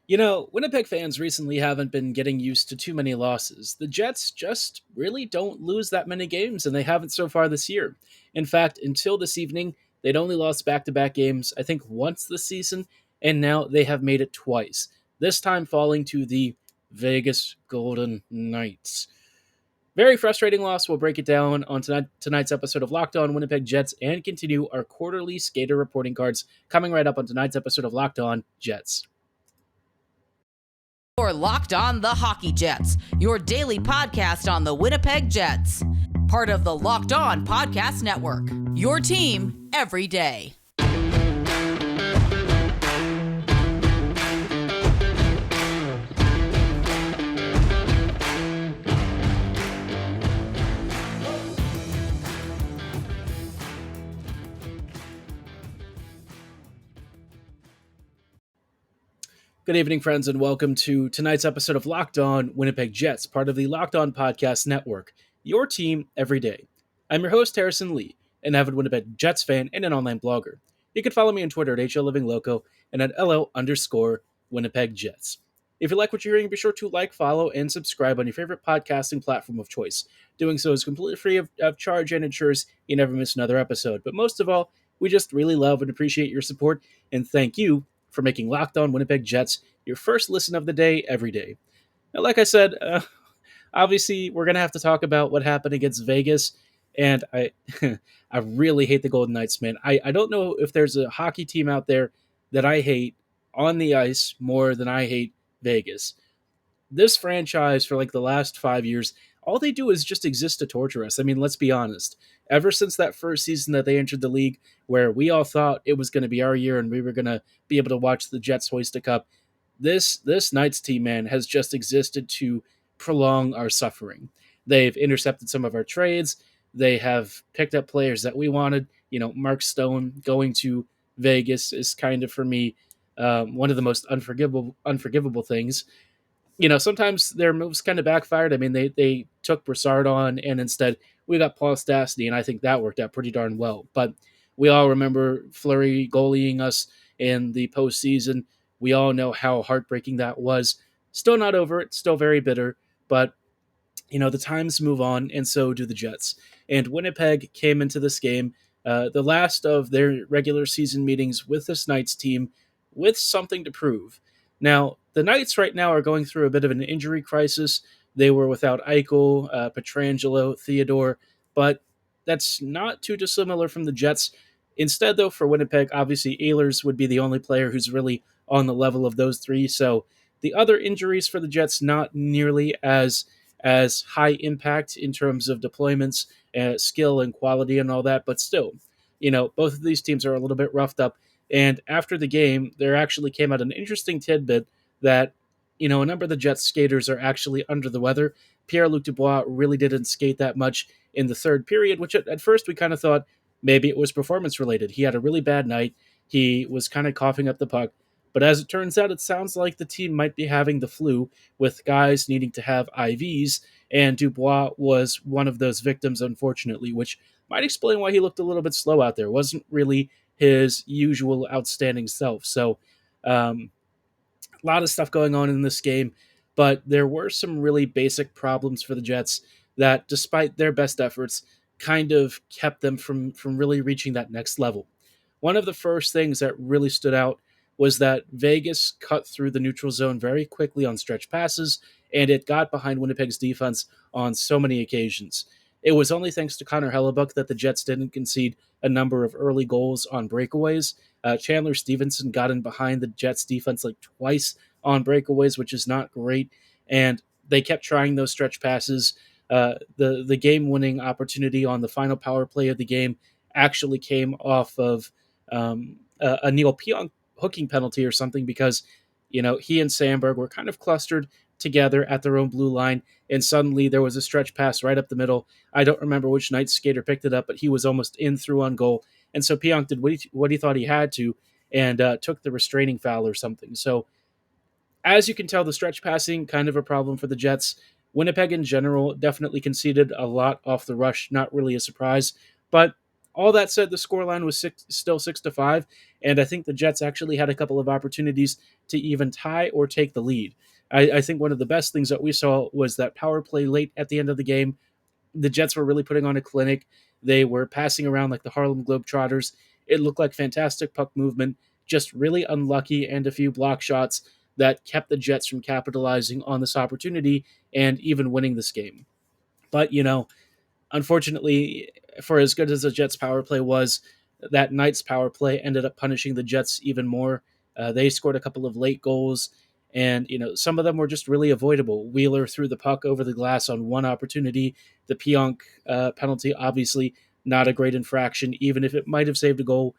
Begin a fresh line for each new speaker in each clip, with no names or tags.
Winnipeg fans recently haven't been getting used to too many losses. The Jets just really don't lose that many games, and they haven't so far this year. In fact, until this evening, they'd only lost back to back games, I think, once this season, and now they have made it twice, this time falling to the Vegas Golden Knights. Very frustrating loss. We'll break it down on tonight's episode of Locked On Winnipeg Jets and continue our quarterly skater reporting cards coming right up on tonight's episode of Locked On Jets.
You're Locked On the Hockey Jets, your daily podcast on the Winnipeg Jets. Part of the Locked On Podcast Network, your team every day.
Good evening, friends, and welcome to tonight's episode of Locked On Winnipeg Jets, part of the Locked On Podcast Network, your team every day. I'm your host, Harrison Lee, an avid Winnipeg Jets fan and an online blogger. You can follow me on Twitter at HLLivingLoco and at LO_Winnipeg Jets. If you like what you're hearing, be sure to like, follow, and subscribe on your favorite podcasting platform of choice. Doing so is completely free of charge and ensures you never miss another episode. But most of all, we just really love and appreciate your support, and thank you for making Locked On Winnipeg Jets your first listen of the day every day. Now, like I said, obviously we're going to have to talk about what happened against Vegas, and I I really hate the Golden Knights, man. I don't know if there's a hockey team out there that I hate on the ice more than I hate Vegas. This franchise for like the last 5 years, all they do is just exist to torture us. I mean, let's be honest. Ever since that first season that they entered the league, where we all thought it was going to be our year and we were going to be able to watch the Jets hoist a cup, this Knights team, man, has just existed to prolong our suffering. They've intercepted some of our trades. They have picked up players that we wanted. Mark Stone going to Vegas is kind of, for me, one of the most unforgivable things. Sometimes their moves kind of backfired. I mean, they took Broussard on, and instead we got Paul Stastny, and I think that worked out pretty darn well. But we all remember Fleury goalieing us in the postseason. We all know how heartbreaking that was. Still not over it, still very bitter, but the times move on, and so do the Jets. And Winnipeg came into this game, the last of their regular season meetings with this Knights team, with something to prove. Now, the Knights right now are going through a bit of an injury crisis. They were without Eichel, Pietrangelo, Theodore, but that's not too dissimilar from the Jets. Instead, though, for Winnipeg, obviously Ehlers would be the only player who's really on the level of those three. So the other injuries for the Jets, not nearly as high impact in terms of deployments, skill and quality and all that, but still, both of these teams are a little bit roughed up. And after the game, there actually came out an interesting tidbit that, a number of the Jets skaters are actually under the weather. Pierre-Luc Dubois really didn't skate that much in the third period, which at first we kind of thought maybe it was performance related. He had a really bad night. He was kind of coughing up the puck. But as it turns out, it sounds like the team might be having the flu, with guys needing to have IVs, and Dubois was one of those victims, unfortunately, which might explain why he looked a little bit slow out there. Wasn't really his usual outstanding self. So a lot of stuff going on in this game, but there were some really basic problems for the Jets that, despite their best efforts, kind of kept them from really reaching that next level. One of the first things that really stood out was that Vegas cut through the neutral zone very quickly on stretch passes, and it got behind Winnipeg's defense on so many occasions. It was only thanks to Connor Hellebuck that the Jets didn't concede a number of early goals on breakaways. Chandler Stevenson got in behind the Jets defense like twice on breakaways, which is not great, and they kept trying those stretch passes. The game-winning opportunity on the final power play of the game actually came off of a Neil Pionk hooking penalty or something, because he and Sandberg were kind of clustered together at their own blue line, and suddenly there was a stretch pass right up the middle. I don't remember which Knights skater picked it up, but he was almost in through on goal, and so Pionk did what he thought he had to, and took the restraining foul or something. So as you can tell, the stretch passing, kind of a problem for the Jets. Winnipeg in general definitely conceded a lot off the rush, not really a surprise, but All that said, the scoreline was still 6-5, and I think the Jets actually had a couple of opportunities to even tie or take the lead. I think one of the best things that we saw was that power play late at the end of the game. The Jets were really putting on a clinic. They were passing around like the Harlem Globetrotters. It looked like fantastic puck movement, just really unlucky and a few block shots that kept the Jets from capitalizing on this opportunity and even winning this game. But, unfortunately, for as good as the Jets' power play was, that night's power play ended up punishing the Jets even more. They scored a couple of late goals, and some of them were just really avoidable. Wheeler threw the puck over the glass on one opportunity. The Pionk penalty, obviously, not a great infraction, even if it might have saved a goal.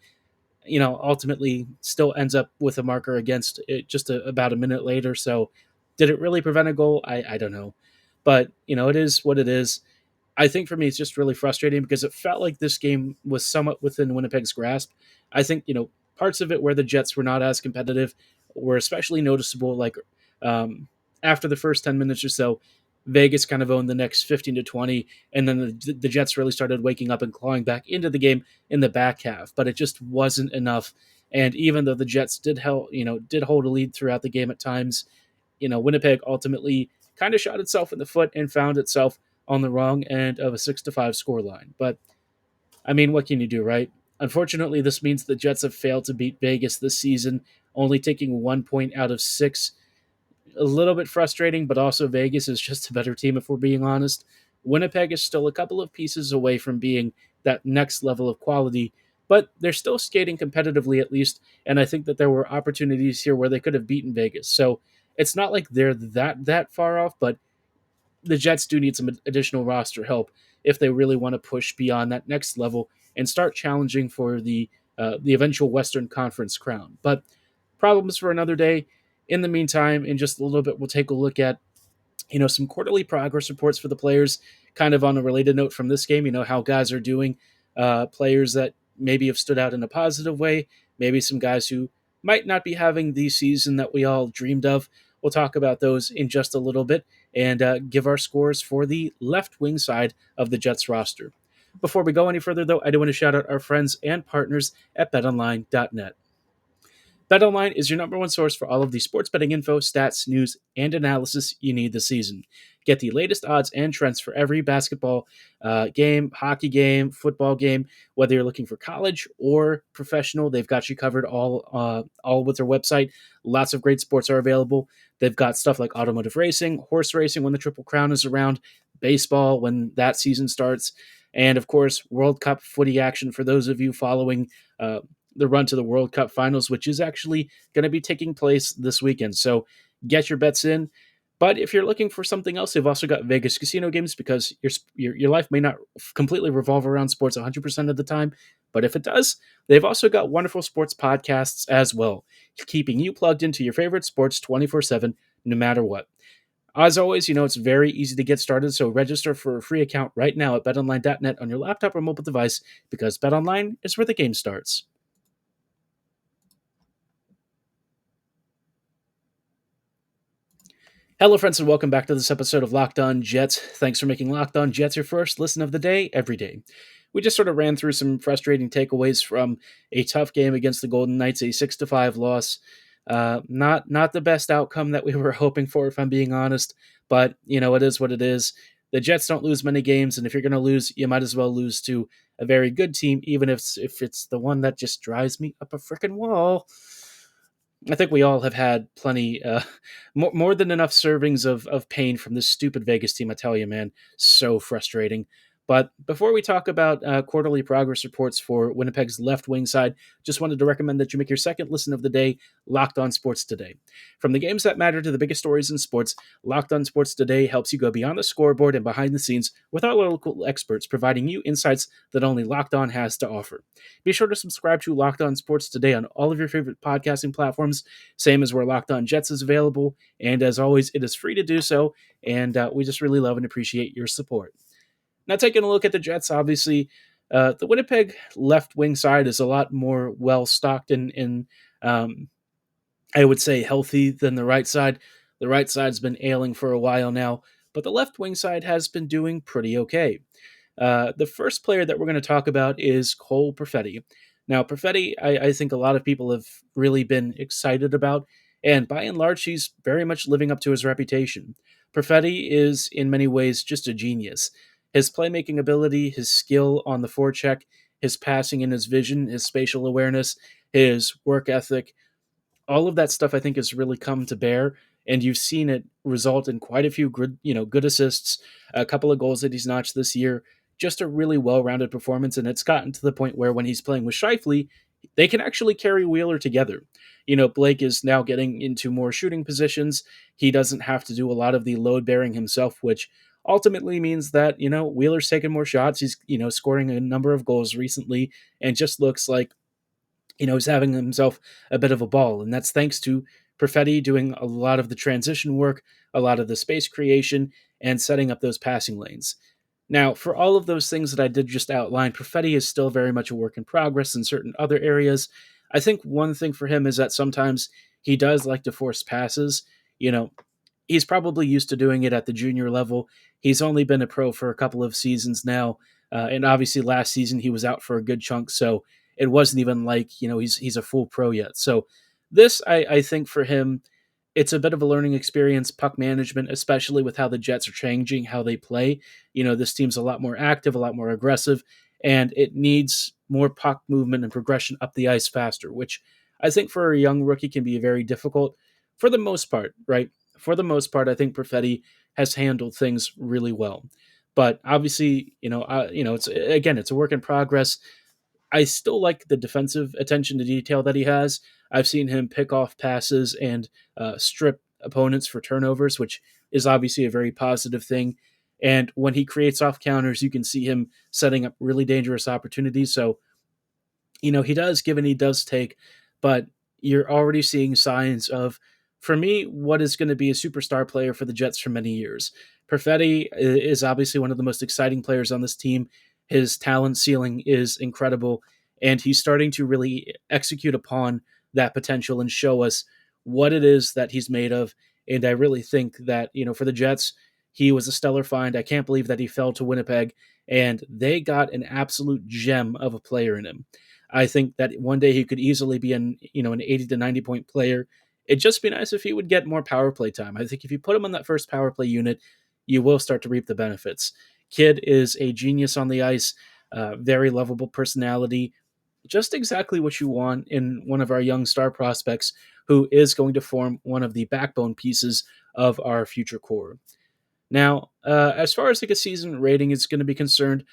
Ultimately, still ends up with a marker against it just about a minute later. So, did it really prevent a goal? I don't know, but it is what it is. I think for me, it's just really frustrating because it felt like this game was somewhat within Winnipeg's grasp. I think, parts of it where the Jets were not as competitive were especially noticeable. Like um, after the first 10 minutes or so, Vegas kind of owned the next 15 to 20. And then the Jets really started waking up and clawing back into the game in the back half. But it just wasn't enough. And even though the Jets did hold a lead throughout the game at times, Winnipeg ultimately kind of shot itself in the foot and found itself on the wrong end of a 6-5 scoreline. But I mean, what can you do, right? Unfortunately, this means the Jets have failed to beat Vegas this season, only taking 1 point out of six. A little bit frustrating, but also Vegas is just a better team if we're being honest. Winnipeg is still a couple of pieces away from being that next level of quality, but they're still skating competitively at least, and I think that there were opportunities here where they could have beaten Vegas. So it's not like they're that far off, but the Jets do need some additional roster help if they really want to push beyond that next level and start challenging for the eventual Western Conference crown. But problems for another day. In the meantime, in just a little bit, we'll take a look at some quarterly progress reports for the players. Kind of on a related note from this game, how guys are doing. Players that maybe have stood out in a positive way. Maybe some guys who might not be having the season that we all dreamed of. We'll talk about those in just a little bit and give our scores for the left wing side of the Jets roster. Before we go any further, though, I do want to shout out our friends and partners at betonline.net. BetOnline is your number one source for all of the sports betting info, stats, news, and analysis you need this season. Get the latest odds and trends for every basketball game, hockey game, football game. Whether you're looking for college or professional, they've got you covered all with their website. Lots of great sports are available. They've got stuff like automotive racing, horse racing when the Triple Crown is around, baseball when that season starts, and of course, World Cup footy action for those of you following the run to the World Cup finals, which is actually going to be taking place this weekend. So get your bets in. But if you're looking for something else, they've also got Vegas casino games because your life may not completely revolve around sports 100% of the time. But if it does, they've also got wonderful sports podcasts as well, keeping you plugged into your favorite sports 24/7, no matter what. As always, it's very easy to get started, so register for a free account right now at betonline.net on your laptop or mobile device because BetOnline is where the game starts. Hello, friends, and welcome back to this episode of Locked On Jets. Thanks for making Locked On Jets your first listen of the day every day. We just sort of ran through some frustrating takeaways from a tough game against the Golden Knights, a 6-5 loss. Not the best outcome that we were hoping for, if I'm being honest, but it is what it is. The Jets don't lose many games, and if you're going to lose, you might as well lose to a very good team, even if it's the one that just drives me up a freaking wall. I think we all have had plenty, more than enough servings of pain from this stupid Vegas team. I tell you, man, so frustrating. But before we talk about quarterly progress reports for Winnipeg's left wing side, just wanted to recommend that you make your second listen of the day Locked On Sports Today. From the games that matter to the biggest stories in sports, Locked On Sports Today helps you go beyond the scoreboard and behind the scenes with our local experts, providing you insights that only Locked On has to offer. Be sure to subscribe to Locked On Sports Today on all of your favorite podcasting platforms, same as where Locked On Jets is available. And as always, it is free to do so, and we just really love and appreciate your support. Now, taking a look at the Jets, obviously, the Winnipeg left wing side is a lot more well stocked and I would say healthy than the right side. The right side's been ailing for a while now, but the left wing side has been doing pretty okay. The first player that we're going to talk about is Cole Perfetti. Now, Perfetti, I think a lot of people have really been excited about, and by and large, he's very much living up to his reputation. Perfetti is, in many ways, just a genius. His playmaking ability, his skill on the forecheck, his passing and his vision, his spatial awareness, his work ethic, all of that stuff I think has really come to bear, and you've seen it result in quite a few good assists, a couple of goals that he's notched this year. Just a really well-rounded performance, and it's gotten to the point where when he's playing with Shifley, they can actually carry Wheeler together. Blake is now getting into more shooting positions. He doesn't have to do a lot of the load bearing himself, which ultimately means that Wheeler's taking more shots. He's scoring a number of goals recently, and just looks like he's having himself a bit of a ball. And that's thanks to Perfetti doing a lot of the transition work, a lot of the space creation, and setting up those passing lanes. Now, for all of those things that I did just outline, Perfetti is still very much a work in progress in certain other areas. I think one thing for him is that sometimes he does like to force passes. He's probably used to doing it at the junior level. He's only been a pro for a couple of seasons now, and obviously last season he was out for a good chunk, so it wasn't even like he's a full pro yet. So this, I think for him, it's a bit of a learning experience, puck management, especially with how the Jets are changing how they play. This team's a lot more active, a lot more aggressive, and it needs more puck movement and progression up the ice faster, which I think for a young rookie can be very difficult for the most part, right? For the most part, I think Perfetti has handled things really well. But obviously, it's a work in progress. I still like the defensive attention to detail that he has. I've seen him pick off passes and strip opponents for turnovers, which is obviously a very positive thing. And when he creates off counters, you can see him setting up really dangerous opportunities. So, he does give and he does take, but you're already seeing signs of, for me, what is going to be a superstar player for the Jets for many years. Perfetti is obviously one of the most exciting players on this team. His talent ceiling is incredible, and he's starting to really execute upon that potential and show us what it is that he's made of. And I really think that, for the Jets, he was a stellar find. I can't believe that he fell to Winnipeg, and they got an absolute gem of a player in him. I think that one day he could easily be an 80 to 90 point player. It'd just be nice if he would get more power play time. I think if you put him on that first power play unit, you will start to reap the benefits. Kid is a genius on the ice, very lovable personality, just exactly what you want in one of our young star prospects who is going to form one of the backbone pieces of our future core. Now, as far as like a season rating is going to be concerned,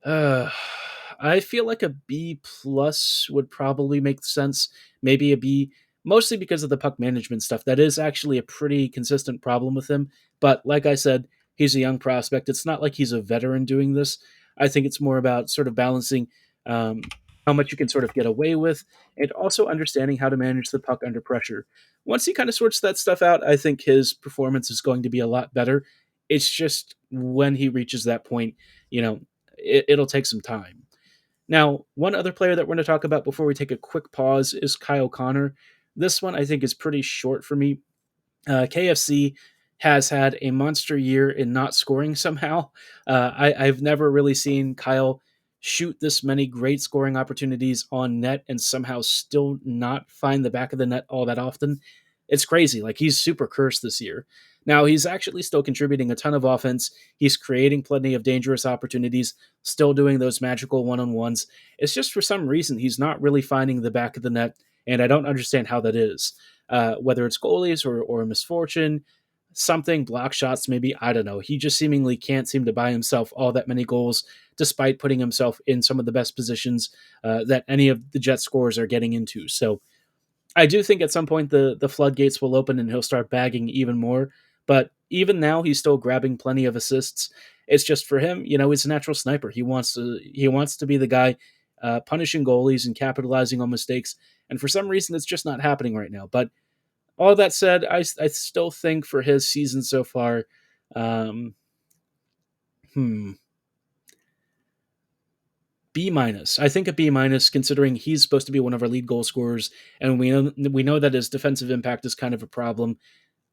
I feel like a B plus would probably make sense. Maybe a B, mostly because of the puck management stuff. That is actually a pretty consistent problem with him. But like I said, he's a young prospect. It's not like he's a veteran doing this. I think it's more about sort of balancing um, how much you can sort of get away with, and also understanding how to manage the puck under pressure. Once he kind of sorts that stuff out, I think his performance is going to be a lot better. It's just when he reaches that point, it'll take some time. Now, one other player that we're going to talk about before we take a quick pause is Kyle Connor. This one I think is pretty short for me. KFC has had a monster year in not scoring somehow. I've never really seen Kyle shoot this many great scoring opportunities on net and somehow still not find the back of the net all that often. It's crazy. Like, he's super cursed this year. Now, he's actually still contributing a ton of offense. He's creating plenty of dangerous opportunities, still doing those magical one-on-ones. It's just for some reason he's not really finding the back of the net, and I don't understand how that is. Whether it's goalies or misfortune, something, block shots, maybe, I don't know. He just seemingly can't seem to buy himself all that many goals, despite putting himself in some of the best positions that any of the Jet scorers are getting into. So I do think at some point the floodgates will open and he'll start bagging even more. But even now, he's still grabbing plenty of assists. It's just for him, he's a natural sniper. He wants to be the guy punishing goalies and capitalizing on mistakes. And for some reason, it's just not happening right now. But all that said, I still think for his season so far, um, B minus. I think a B minus, considering he's supposed to be one of our lead goal scorers, and we know that his defensive impact is kind of a problem.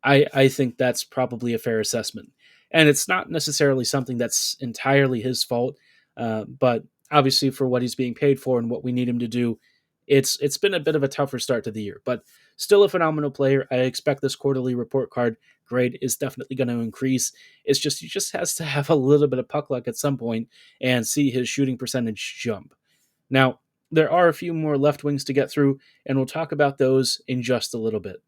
I think that's probably a fair assessment. And it's not necessarily something that's entirely his fault, but obviously for what he's being paid for and what we need him to do, it's been a bit of a tougher start to the year. But still a phenomenal player. I expect this quarterly report card grade is definitely going to increase. It's just he just has to have a little bit of puck luck at some point and see his shooting percentage jump. Now, there are a few more left wings to get through, and we'll talk about those in just a little bit.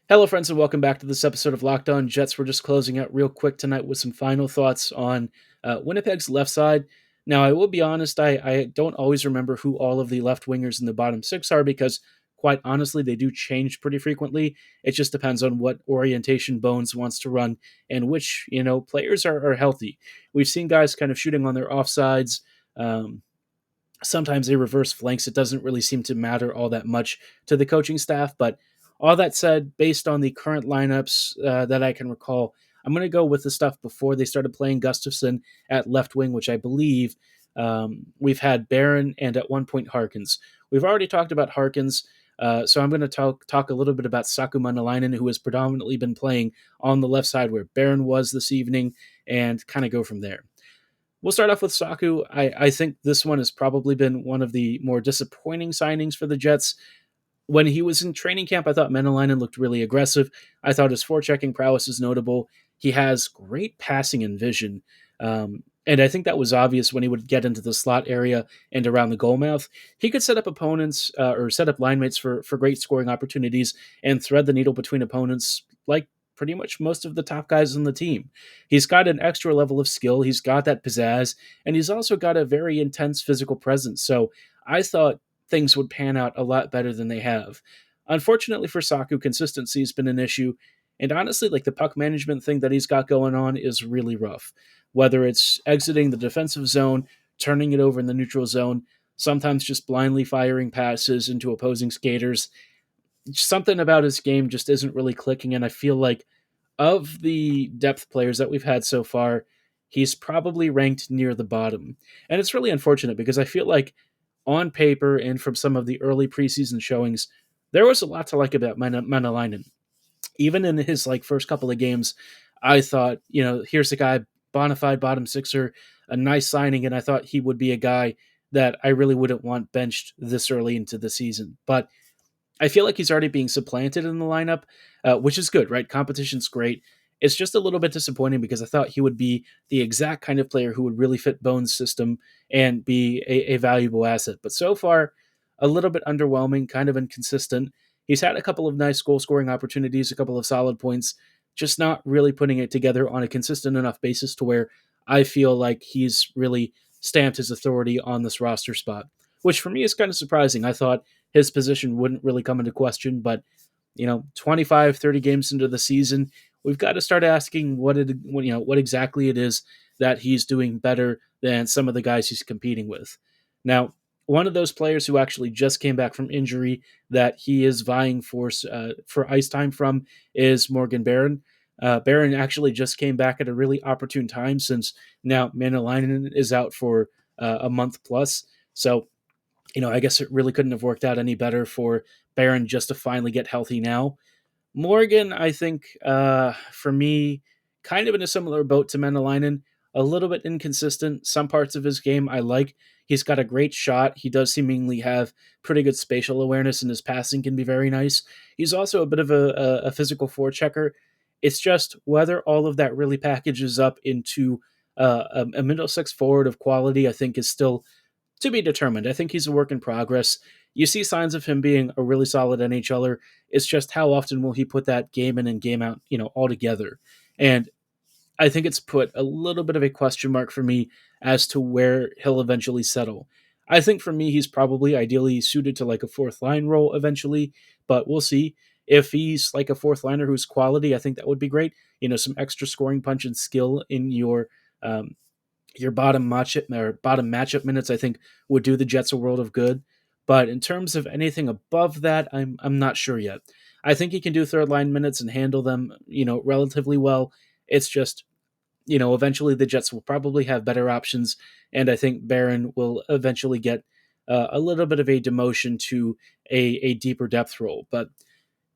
Hello, friends, and welcome back to this episode of Locked On Jets. We're just closing out real quick tonight with some final thoughts on Winnipeg's left side. Now, I will be honest, I don't always remember who all of the left wingers in the bottom six are because, quite honestly, they do change pretty frequently. It just depends on what orientation Bones wants to run and which, players are healthy. We've seen guys kind of shooting on their offsides. Sometimes they reverse flanks. It doesn't really seem to matter all that much to the coaching staff. But all that said, based on the current lineups that I can recall, I'm going to go with the stuff before they started playing Gustafsson at left wing, which I believe we've had Barron and at one point Harkins. We've already talked about Harkins, so I'm going to talk a little bit about Saku Manalainen, who has predominantly been playing on the left side where Barron was this evening, and kind of go from there. We'll start off with Saku. I think this one has probably been one of the more disappointing signings for the Jets. When he was in training camp, I thought Menelainen looked really aggressive. I thought his forechecking prowess is notable. He has great passing and vision. And I think that was obvious when he would get into the slot area and around the goal mouth. He could set up opponents or set up line mates for great scoring opportunities and thread the needle between opponents like pretty much most of the top guys on the team. He's got an extra level of skill. He's got that pizzazz, and he's also got a very intense physical presence. So I thought things would pan out a lot better than they have. Unfortunately for Saku, consistency has been an issue. And honestly, like the puck management thing that he's got going on is really rough. Whether it's exiting the defensive zone, turning it over in the neutral zone, sometimes just blindly firing passes into opposing skaters. Something about his game just isn't really clicking. And I feel like of the depth players that we've had so far, he's probably ranked near the bottom. And it's really unfortunate because I feel like on paper and from some of the early preseason showings, there was a lot to like about Manalainen. Even in his first couple of games, I thought, here's a guy, bona fide bottom sixer, a nice signing, and I thought he would be a guy that I really wouldn't want benched this early into the season. But I feel like he's already being supplanted in the lineup, which is good, right? Competition's great. It's just a little bit disappointing because I thought he would be the exact kind of player who would really fit Bones' system and be a valuable asset. But so far, a little bit underwhelming, kind of inconsistent. He's had a couple of nice goal scoring opportunities, a couple of solid points, just not really putting it together on a consistent enough basis to where I feel like he's really stamped his authority on this roster spot, which for me is kind of surprising. I thought his position wouldn't really come into question, but 25, 30 games into the season, we've got to start asking what exactly it is that he's doing better than some of the guys he's competing with. Now, one of those players who actually just came back from injury that he is vying for ice time from is Morgan Barron. Barron actually just came back at a really opportune time since now Manalainen is out for a month plus. So, I guess it really couldn't have worked out any better for Barron just to finally get healthy now. Morgan, I think, for me, kind of in a similar boat to Menelainen, a little bit inconsistent. Some parts of his game I like. He's got a great shot. He does seemingly have pretty good spatial awareness, and his passing can be very nice. He's also a bit of a physical forechecker. It's just whether all of that really packages up into a middle six forward of quality, I think, is still to be determined. I think he's a work in progress. You see signs of him being a really solid NHLer. It's just how often will he put that game in and game out, all together. And I think it's put a little bit of a question mark for me as to where he'll eventually settle. I think for me, he's probably ideally suited to a fourth line role eventually, but we'll see. If he's like a fourth liner who's quality, I think that would be great. Some extra scoring punch and skill in your bottom matchup minutes, I think, would do the Jets a world of good. But in terms of anything above that, I'm not sure yet. I think he can do third line minutes and handle them, relatively well. It's just, eventually the Jets will probably have better options, and I think Barron will eventually get a little bit of a demotion to a deeper depth role. But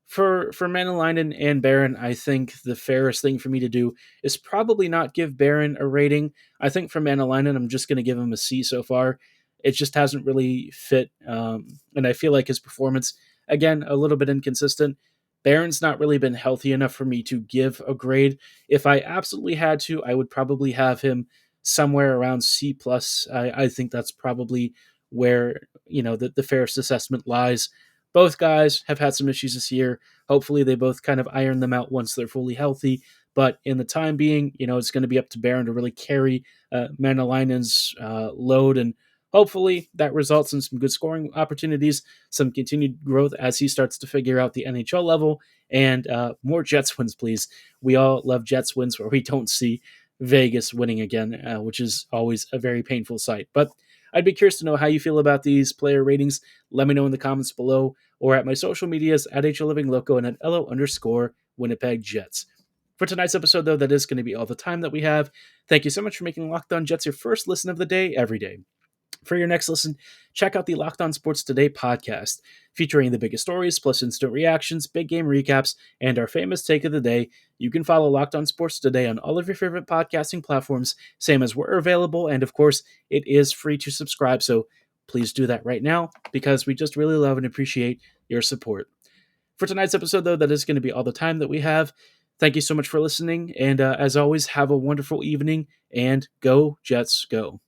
For Manalainen and Barron, I think the fairest thing for me to do is probably not give Barron a rating. I think for Manalainen, I'm just going to give him a C so far. It just hasn't really fit, and I feel like his performance, again, a little bit inconsistent. Barron's not really been healthy enough for me to give a grade. If I absolutely had to, I would probably have him somewhere around C plus. I think that's probably where the fairest assessment lies. Both guys have had some issues this year. Hopefully, they both kind of iron them out once they're fully healthy. But in the time being, it's going to be up to Barron to really carry Manalainen's load, and hopefully that results in some good scoring opportunities, some continued growth as he starts to figure out the NHL level, and more Jets wins, please. We all love Jets wins where we don't see Vegas winning again, which is always a very painful sight. But I'd be curious to know how you feel about these player ratings. Let me know in the comments below or at my social medias at HLivingLoco and at LO_Winnipeg Jets. For tonight's episode, though, that is going to be all the time that we have. Thank you so much for making Locked On Jets your first listen of the day every day. For your next listen, check out the Locked On Sports Today podcast, featuring the biggest stories, plus instant reactions, big game recaps, and our famous take of the day. You can follow Locked On Sports Today on all of your favorite podcasting platforms, same as we're available, and of course, it is free to subscribe, so please do that right now, because we just really love and appreciate your support. For tonight's episode, though, that is going to be all the time that we have. Thank you so much for listening, and as always, have a wonderful evening, and go Jets, go.